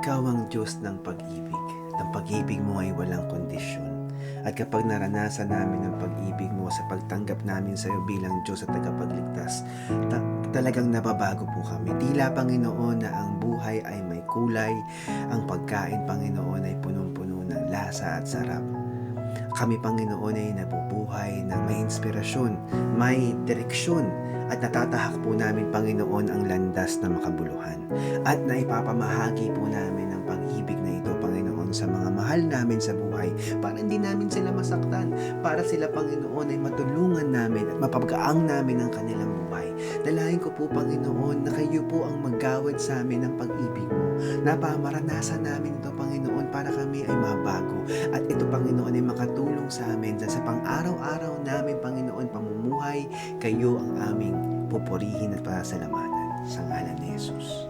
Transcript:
Ikaw ang Diyos ng pag-ibig. Ang pag-ibig mo ay walang kondisyon. At kapag naranasan namin ang pag-ibig mo sa pagtanggap namin sa iyo bilang Diyos at tagapagligtas, talagang nababago po kami. Tila, Panginoon, na ang buhay ay may kulay, ang pagkain, Panginoon, ay punong-puno ng lasa at sarap. Kami, Panginoon, ay nabubuhay ng may inspirasyon, may direksyon, at natatahak po namin, Panginoon, ang landas na makabuluhan. At naipapamahagi po namin ang pag-ibig na ito, Panginoon, sa mga mahal namin sa buhay para hindi namin sila masaktan, para sila, Panginoon, ay matulungan namin at mapagkaang namin ang kanilang buhay. Dalahin ko po, Panginoon, na kayo po ang maggawad sa amin ng pag-ibig mo, na pamaranasan namin ito, Panginoon, para kami ay mabago. At ito, Panginoon, ay makatulong sa amin sa pang-araw-araw namin, Panginoon, pamumuhay. Kayo ang aming pupurihin at pasalamatan sa ngalan ni Jesus.